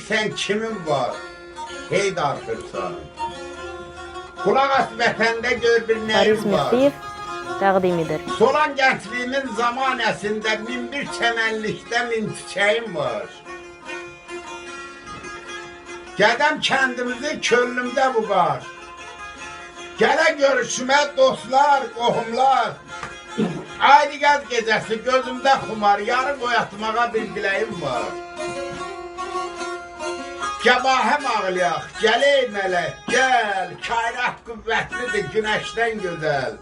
bilirsən kimin var? Heydar Xırsan. Qulaq as vətəndə gör bir Fariz nəyim var? Mehdiyev təqdimidir. Solan gəncliyimin zamanəsində min bir çəmənlikdə min çiçəyim var. Qədəm kəndimizi könlümdə bu var. Gələ görüşümə dostlar, qohumlar. Ayri gəz gecəsi gözümdə xumar, yarı boyatmağa bir diləyim var. Gəbahəm ağlayaq, gəl ey mələk, gəl. Kainat qüvvətlidir, günəşdən gözəl.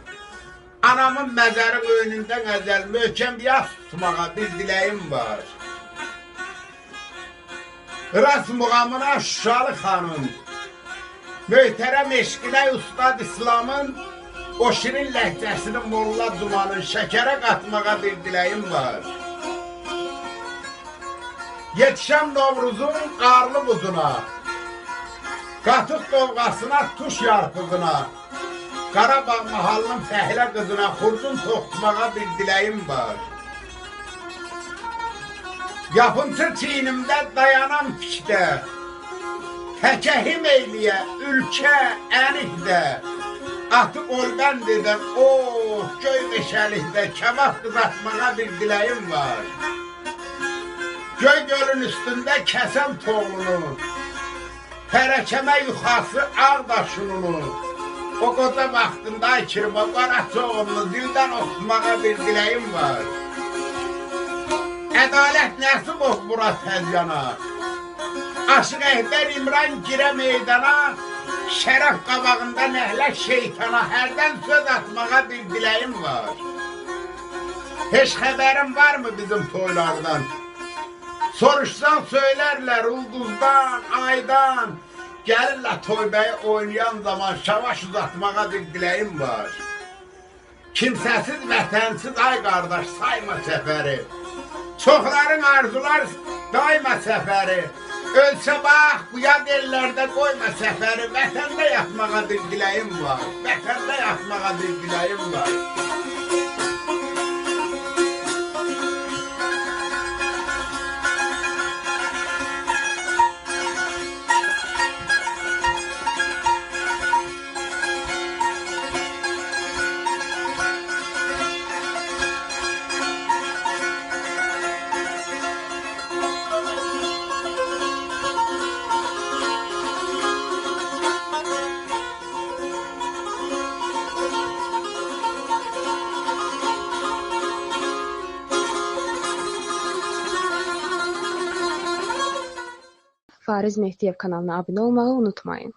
Anamın məzərin önündə qəzəl, möhkəm yas tutmağa bir diləyim var. Ras muğamına Şuşalı xanım, möhtərəm eşqinə ustad İslamın, o şirin ləhcəsini molla dumanın şəkərə qatmağa bir diləyim var. Yetişəm Novruzun qarlı buzuna, qatıq dovğasına, tuş yarpızına, Qarabağ mahallının fəhlə qızına xurcun toxutmağa bir diləyim var. Yapıntı çiynimdə dayanam fikdə, təkəhim eyliyə, ülkə ənikdə, atı qolbəndidə, göy meşəlikdə, kebab qızartmağa bir diləyim var. Göy gölün üstündə kəsəm toğlunu, tərəkəmə yuxası Ağdaşınunu, o qoca vaxtında Kirma Qaraçoğlunu dildən oxutmağa bir diləyim var. Ədalət Nəsibov Murat Təzyana, Aşıq Əhbər İmran girə meydana, şərəf qabağında nəhlək şeytana, hərdən söz atmağa bir diləyim var. Heç xəbərin varmı bizim toylardan? Soruşsan söylərlər ulduzdan, aydan, gəlirlər toybəyi oynayan zaman şavaş uzatmağa bir diləyim var. Kimsəsiz, vətənsiz, ay qardaş, sayma səfəri. Çoxların arzular dayma səfəri. Ölsə bax, bu yad ellərdə qoyma səfəri. Vətəndə yatmağa bir diləyim var. Vətəndə yatmağa bir diləyim var. Fariz Mehdiyev kanalına abunə olmağı unutmayın.